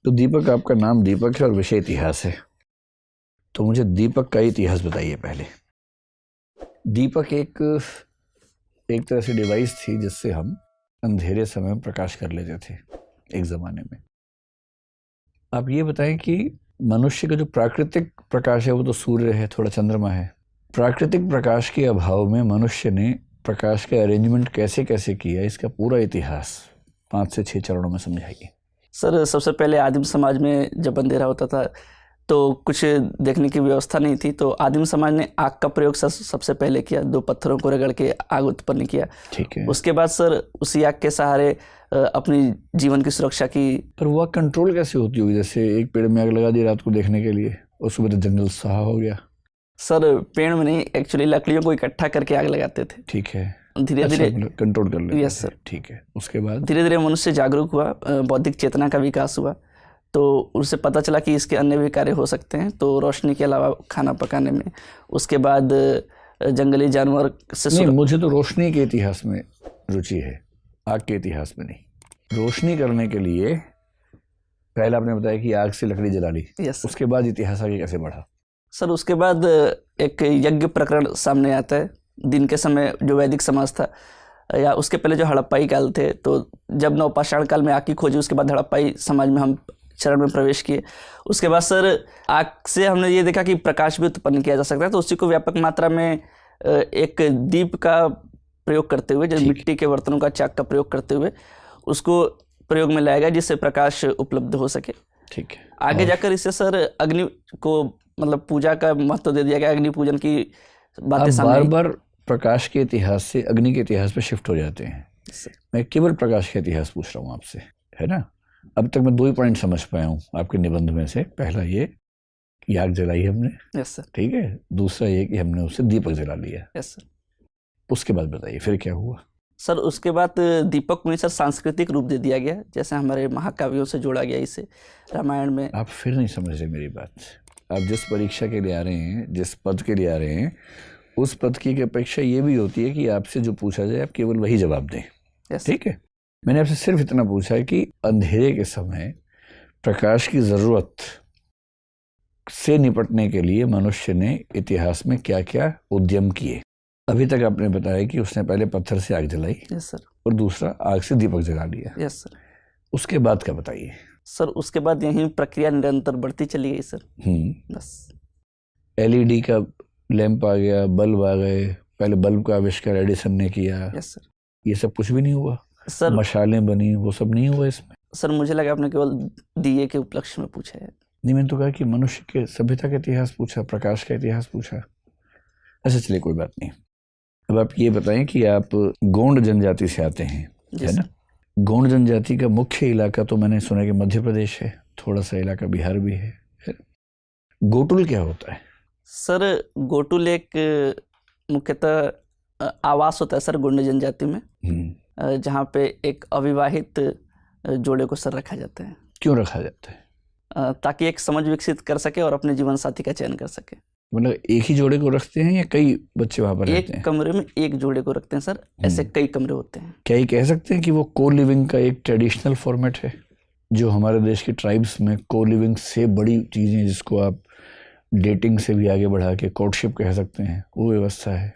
तो दीपक, आपका नाम दीपक है और विषय इतिहास है, तो मुझे दीपक का इतिहास बताइए पहले। दीपक एक तरह से डिवाइस थी जिससे हम अंधेरे समय में प्रकाश कर लेते थे एक ज़माने में। आप ये बताएं कि मनुष्य का जो प्राकृतिक प्रकाश है वो तो सूर्य है, थोड़ा चंद्रमा है। प्राकृतिक प्रकाश के अभाव में मनुष्य ने प्रकाश का अरेंजमेंट कैसे कैसे किया, इसका पूरा इतिहास 5 से 6 चरणों में समझाइए। सर, सबसे पहले आदिम समाज में जब अंधेरा होता था तो कुछ देखने की व्यवस्था नहीं थी, तो आदिम समाज ने आग का प्रयोग सबसे पहले किया। 2 पत्थरों को रगड़ के आग उत्पन्न किया। ठीक है। उसके बाद सर उसी आग के सहारे अपनी जीवन की सुरक्षा की। पर वो कंट्रोल कैसे होती होगी? जैसे एक पेड़ में आग लगा दी रात को देखने के लिए और सुबह तो जंगल सहा हो गया। सर पेड़ में नहीं, एक्चुअली लकड़ियों को इकट्ठा करके आग लगाते थे। ठीक है। धीरे धीरे कंट्रोल कर लेते। Yes sir. ठीक है। उसके बाद धीरे धीरे मनुष्य जागरूक हुआ, बौद्धिक चेतना का विकास हुआ, तो उसे पता चला कि इसके अन्य भी कार्य हो सकते हैं, तो रोशनी के अलावा खाना पकाने में। उसके बाद जंगली जानवर से नहीं, मुझे तो रोशनी के इतिहास में रुचि है, आग के इतिहास में नहीं। रोशनी करने के लिए पहले आपने बताया कि आग से लकड़ी जला ली। यस। उसके बाद इतिहास आगे कैसे बढ़ा? सर उसके बाद एक यज्ञ प्रकरण सामने आता है। दिन के समय जो वैदिक समाज था, या उसके पहले जो हड़प्पाई काल थे, तो जब नवपाषाण काल में आग की खोजी, उसके बाद हड़प्पाई समाज में हम चरण में प्रवेश किए। उसके बाद सर आग से हमने ये देखा कि प्रकाश भी उत्पन्न किया जा सकता है, तो उसी को व्यापक मात्रा में एक दीप का प्रयोग करते हुए, जो मिट्टी के बर्तनों का चाक का प्रयोग करते हुए उसको प्रयोग में लाया गया जिससे प्रकाश उपलब्ध हो सके। ठीक है। आगे जाकर इससे सर अग्नि को मतलब पूजा का महत्व दे दिया गया। अग्नि पूजन की बातें बार बार प्रकाश के इतिहास से अग्नि के इतिहास पे शिफ्ट हो जाते हैं। मैं केवल प्रकाश का इतिहास पूछ रहा हूँ आपसे, है ना? अब तक मैं 2 ही पॉइंट समझ पाया हूँ आपके निबंध में से। पहला ये कि आग जलाई हमने। Yes sir. ठीक है। दूसरा ये कि हमने उससे दीपक जला लिया। Yes sir. उसके बाद बताइए फिर क्या हुआ? सर उसके बाद दीपक को सर सांस्कृतिक रूप दे दिया गया, जैसे हमारे महाकाव्यों से जोड़ा गया इसे। रामायण में आप फिर नहीं समझ रहे मेरी बात। आप जिस परीक्षा के लिए आ रहे हैं, जिस पद के लिए आ रहे हैं, उस पद की अपेक्षा ये भी होती है कि आपसे जो पूछा जाए आप केवल वही जवाब दें। ठीक है। मैंने आपसे सिर्फ इतना पूछा है कि अंधेरे के समय प्रकाश की जरूरत से निपटने के लिए मनुष्य ने इतिहास में क्या क्या उद्यम किए। अभी तक आपने बताया कि उसने पहले पत्थर से आग जलाई। Yes sir. और दूसरा आग से दीपक जला लिया। Yes sir. उसके बाद क्या बताइए? सर उसके बाद यही प्रक्रिया निरंतर बढ़ती चली गई सर। बस LED का लैंप आ गया, बल्ब आ गए। पहले बल्ब का आविष्कार एडिसन ने किया। Yes sir. ये सब कुछ भी नहीं हुआ? सर मशालें बनी, वो सब नहीं हुआ इसमें? सर मुझे लगा आपने केवल दिए के उपलक्ष्य में पूछा है। नहीं, मैंने तो कहा कि मनुष्य के सभ्यता का इतिहास पूछा, प्रकाश का इतिहास पूछा। अच्छा चलिए, कोई बात नहीं। अब आप ये बताएं कि आप गोंड जनजाति से आते हैं, है ना? गोंड जनजाति का मुख्य इलाका तो मैंने सुना कि मध्य प्रदेश है, थोड़ा सा इलाका बिहार भी है। गोटुल क्या होता है? सर गोटुल एक मुख्यतः आवास होता है सर गोंड जनजाति में, जहाँ पे एक अविवाहित जोड़े को सर रखा जाता है। क्यों रखा जाता है? ताकि एक समझ विकसित कर सके और अपने जीवन साथी का चयन कर सके। मतलब एक ही जोड़े को रखते हैं या कई बच्चे वहां पर रहते हैं? एक कमरे में एक जोड़े को रखते हैं सर, ऐसे कई कमरे होते हैं। क्या ये कह सकते हैं कि वो को लिविंग का एक ट्रेडिशनल फॉर्मेट है, जो हमारे देश के ट्राइब्स में को लिविंग से बड़ी चीजें, जिसको आप डेटिंग से भी आगे बढ़ा के कोर्टशिप कह सकते हैं, वो व्यवस्था है?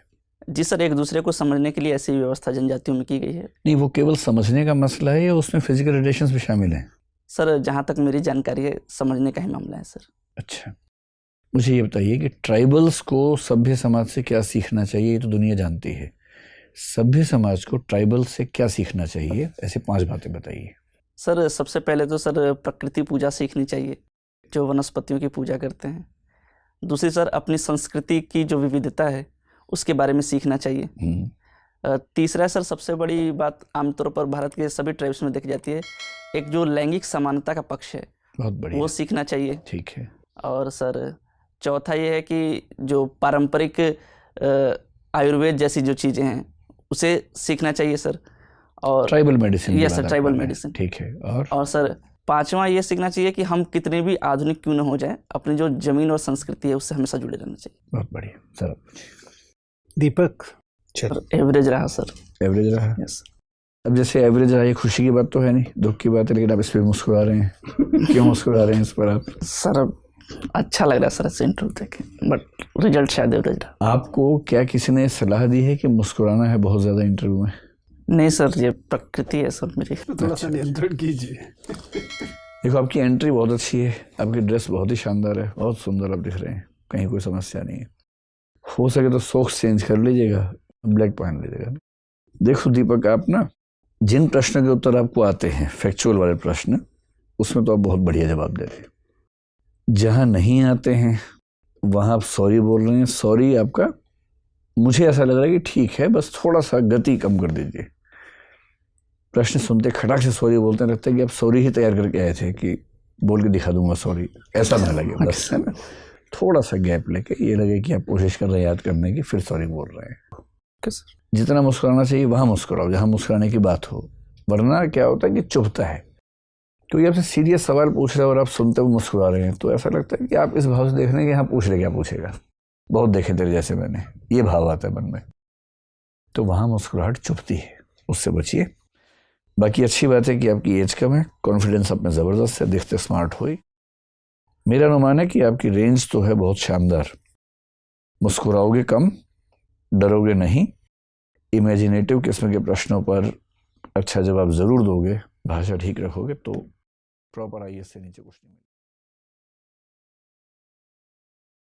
जी सर, एक दूसरे को समझने के लिए ऐसी व्यवस्था जनजातियों में की गई है। नहीं, वो केवल समझने का मसला है या उसमें फिजिकल रिलेशंस भी शामिल हैं? सर जहाँ तक मेरी जानकारी है, समझने का ही मामला है सर। अच्छा, मुझे ये बताइए कि ट्राइबल्स को सभ्य समाज से क्या सीखना चाहिए? ये तो दुनिया जानती है। सभ्य समाज को ट्राइबल से क्या सीखना चाहिए? ऐसे 5 बातें बताइए। सर सबसे पहले तो सर प्रकृति पूजा सीखनी चाहिए, जो वनस्पतियों की पूजा करते हैं। दूसरी सर अपनी संस्कृति की जो विविधता है उसके बारे में सीखना चाहिए। तीसरा सर सबसे बड़ी बात आमतौर पर भारत के सभी ट्राइब्स में देखी जाती है, एक जो लैंगिक समानता का पक्ष है, बहुत बढ़िया, वो सीखना चाहिए। ठीक है। और सर चौथा ये है कि जो पारंपरिक आयुर्वेद जैसी जो चीज़ें हैं उसे सीखना चाहिए सर। और tribal medicine. Yes sir, tribal medicine. ठीक है। और सर पांचवा ये सीखना चाहिए कि हम कितने भी आधुनिक क्यों न हो जाए, अपनी जो जमीन और संस्कृति है उससे हमेशा जुड़े रहना चाहिए। बहुत बढ़िया सर। दीपक एवरेज रहा सर। एवरेज रहा। Yes sir. अब जैसे एवरेज है, ये खुशी की बात तो है नहीं, दुख की बात है, लेकिन आप इस पर मुस्कुरा रहे हैं। क्यों मुस्कुरा रहे हैं इस पर आप? सर अब अच्छा लग रहा है सर ऐसे इंटरव्यू देखे, बट रिजल्ट शायद एवरेज रहा। आपको क्या किसी ने सलाह दी है कि मुस्कुराना है बहुत ज़्यादा इंटरव्यू में? नहीं सर, ये प्रकृति है सर मेरी। थोड़ा सा नियंत्रण कीजिए। देखो, आपकी एंट्री बहुत अच्छी है, आपकी ड्रेस बहुत ही शानदार है, बहुत सुंदर आप दिख रहे हैं, कहीं कोई समस्या नहीं है। हो सके तो सॉक्स चेंज कर लीजिएगा, ब्लैक पहन लीजिएगा। देखो दीपक, आप ना जिन प्रश्नों के उत्तर आपको आते हैं, फैक्चुअल वाले प्रश्न, उसमें तो आप बहुत बढ़िया जवाब दे रहे हैं। जहाँ नहीं आते हैं वहाँ आप सॉरी बोल रहे हैं। सॉरी आपका मुझे ऐसा लग रहा है कि ठीक है, बस थोड़ा सा गति कम कर दीजिए। प्रश्न सुनते खटाक से सॉरी बोलते हैं, लगता है कि आप सॉरी ही तैयार करके आए थे कि बोल के दिखा दूंगा सॉरी, ऐसा ना लगे। बस है ना, थोड़ा सा गैप लेके ये लगे कि आप कोशिश कर रहे हैं याद करने की, फिर सॉरी बोल रहे हैं। जितना मुस्कुराना चाहिए वहाँ मुस्कुराओ, जहाँ मुस्कुराने की बात हो। वरना क्या होता है कि चुभता है, क्योंकि आपसे सीरियस सवाल पूछ रहे हैं और आप सुनते हुए मुस्कुरा रहे हैं, तो ऐसा लगता है कि आप इस भाव से देख रहे हैं कि हाँ पूछ ले, क्या पूछेगा, बहुत देखे तेरे जैसे मैंने, ये भाव आता है मन में। तो वहाँ मुस्कुराहट चुभती है, उससे बचिए। बाकी अच्छी बात है कि आपकी एज कम है, कॉन्फिडेंस आप में ज़बरदस्त है, दिखते स्मार्ट हुई। मेरा अनुमान है कि आपकी रेंज तो है बहुत शानदार। मुस्कुराओगे कम, डरोगे नहीं, इमेजिनेटिव किस्म के प्रश्नों पर अच्छा जवाब ज़रूर दोगे, भाषा ठीक रखोगे तो प्रॉपर IAS से नीचे कुछ नहीं मिलेगा।